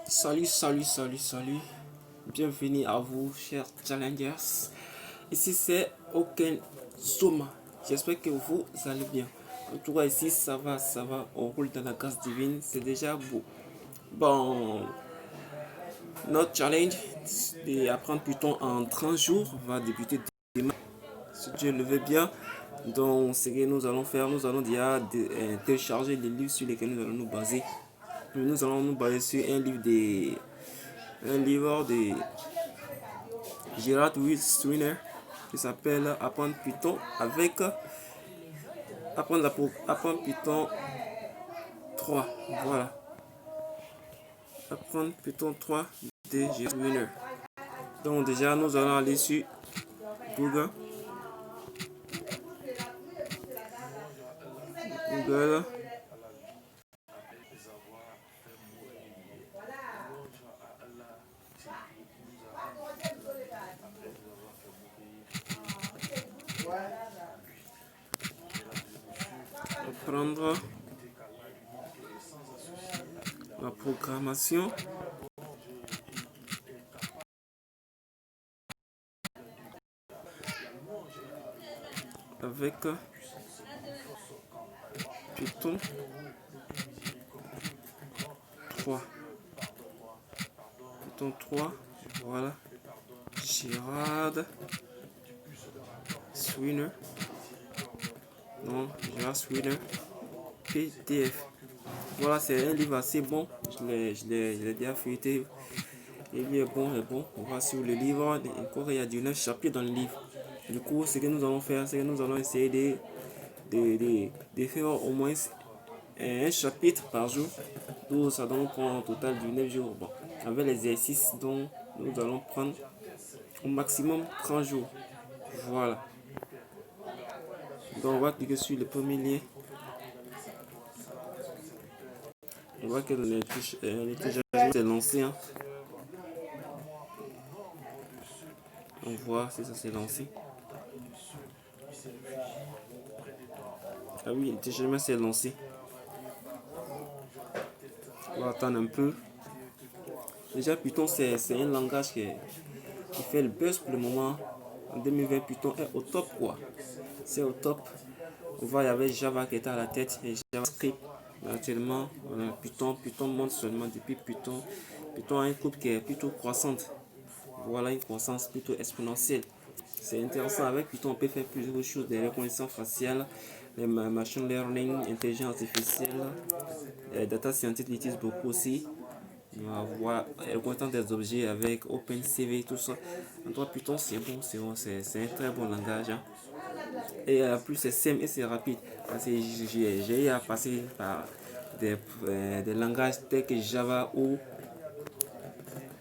Salut. Bienvenue à vous, chers challengers. Ici, c'est Aucun Zoma. J'espère que vous allez bien. En tout cas, ici, ça va. On roule dans la grâce divine. C'est déjà beau. Bon, notre challenge d'apprendre Python en 30 jours va débuter demain. Si Dieu le veut bien. Donc, ce que nous allons faire, nous allons déjà télécharger les livres sur lesquels nous allons nous baser. Nous allons nous baser sur un livre de Gerard Swiner qui s'appelle Apprendre Python Apprendre Python 3. Voilà. Apprendre Python 3 de Gerard Swiner. Donc déjà nous allons aller sur Google. Apprendre la programmation avec Python 3. Python 3, voilà. Gerard Swiner. Non, Gerard Swiner. PDF. Voilà, c'est un livre assez bon. Je l'ai déjà feuilleté. Il est bon. On va sur le livre. Encore, il y a 19 chapitres dans le livre. Du coup, ce que nous allons faire, c'est que nous allons essayer de faire au moins un chapitre par jour. Donc, ça donne un total de 9 jours. Bon, avec les exercices dont nous allons prendre au maximum 30 jours. Voilà. Donc, on va cliquer sur le premier lien. On voit que le téléchargement s'est lancé. Hein. On voit si ça s'est lancé. Ah oui, le téléchargement s'est lancé. On va attendre un peu. Déjà, Python, c'est un langage qui fait le buzz pour le moment. En 2020, Python est au top, quoi. C'est au top. On voit, il y avait Java qui était à la tête et JavaScript. Actuellement, on a Python monte seulement depuis Python. Python a une courbe qui est plutôt croissante. Voilà une croissance plutôt exponentielle. C'est intéressant. Avec Python, on peut faire plusieurs choses, des reconnaissances faciales, les machine learning, intelligence artificielle, les data scientists l'utilisent beaucoup aussi. Voilà, reconnaissance des objets avec OpenCV, tout ça. En tout cas, Python, c'est bon, c'est un très bon langage. Hein. Et en plus, c'est simple et c'est rapide. Parce que j'ai à passer par des langages tels que Java ou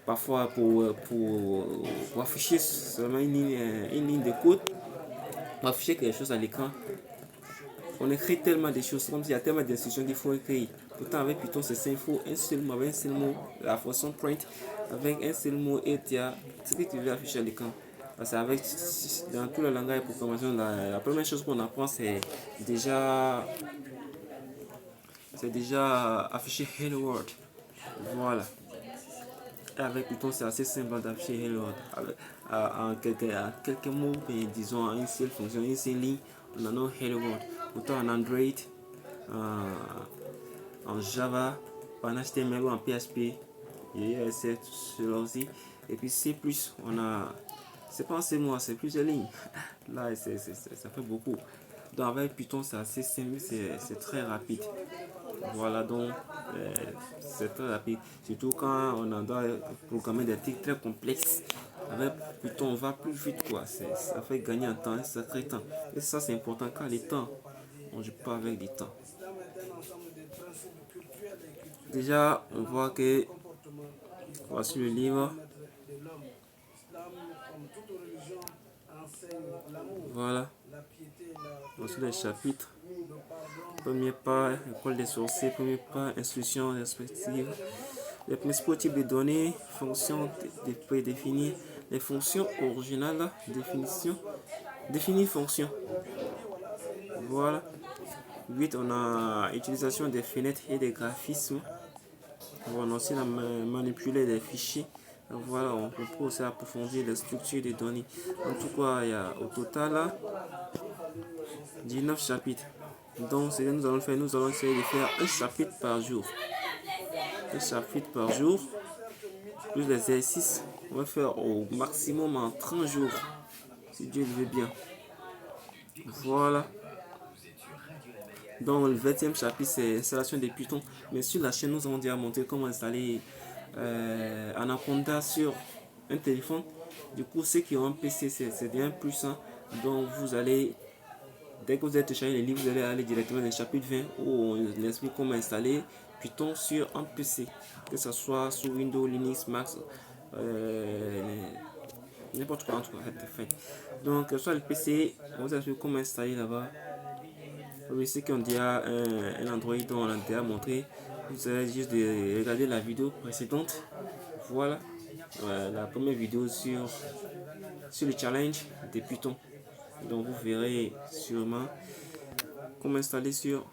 parfois pour afficher seulement une ligne de code, pour afficher quelque chose à l'écran. On écrit tellement de choses, comme s'il y a tellement d'instructions qu'il faut écrire. Pourtant, avec Python, c'est simple, il faut un seul mot, avec un seul mot, la fonction print, avec un seul mot, et tu as ce que tu veux afficher à l'écran. Parce qu'avec, dans tout le langage de programmation, la première chose qu'on apprend, c'est déjà afficher Hello World. Voilà. Et avec Python, c'est assez simple d'afficher Hello World. En quelques mots, disons en une seule fonction, une seule ligne, on en a Hello World. Autant en Android, en Java, en HTML ou en PHP, c'est cela aussi. Et puis C+, on a, c'est pas un seul mot, c'est plusieurs lignes. Là, ça fait beaucoup. Donc avec Python, c'est assez simple, c'est très rapide. Voilà, donc c'est très rapide. Surtout quand on doit programmer des trucs très complexes. Avec Python, on va plus vite, quoi. Ça fait gagner un temps, un sacré temps. Et ça, c'est important car les temps, on ne joue pas avec les temps. Déjà, on voit que voici le livre. Voilà. Voici les chapitres. Premier pas, école des sorciers. Premier pas, instructions respectives. Les principaux types de données, fonctions prédéfinies, les fonctions originales, définir fonction. Voilà. 8, on a utilisation des fenêtres et des graphismes. On a aussi manipuler les fichiers. Voilà, on peut aussi approfondir les structures des données. En tout cas, il y a au total là, 19 chapitres. Donc, ce que nous allons faire, nous allons essayer de faire un chapitre par jour. Un chapitre par jour, plus l'exercice. On va faire au maximum en 30 jours, si Dieu le veut bien. Voilà. Donc, le 20e chapitre, c'est l'installation des Python. Mais sur la chaîne, nous avons déjà montré comment installer Anaconda sur un téléphone. Du coup, ceux qui ont un PC, c'est bien puissant. Donc, vous allez, dès que vous avez téléchargé les livres, vous allez aller directement dans le chapitre 20 où on explique comment installer Python sur un PC, que ce soit sous Windows, Linux, Mac, n'importe quoi en tout cas. Donc, soit le PC, on vous explique comment installer là-bas. Oui, ceux qui ont déjà un Android dont on a déjà montré, vous allez juste de regarder la vidéo précédente. Voilà, la première vidéo sur le challenge de Python. Donc vous verrez sûrement comment installer sur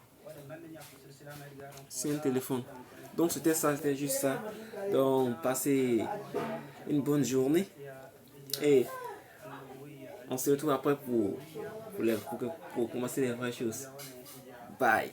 un téléphone. Donc c'était ça, c'était juste ça. Donc passez une bonne journée et on se retrouve après pour commencer les vraies choses. Bye.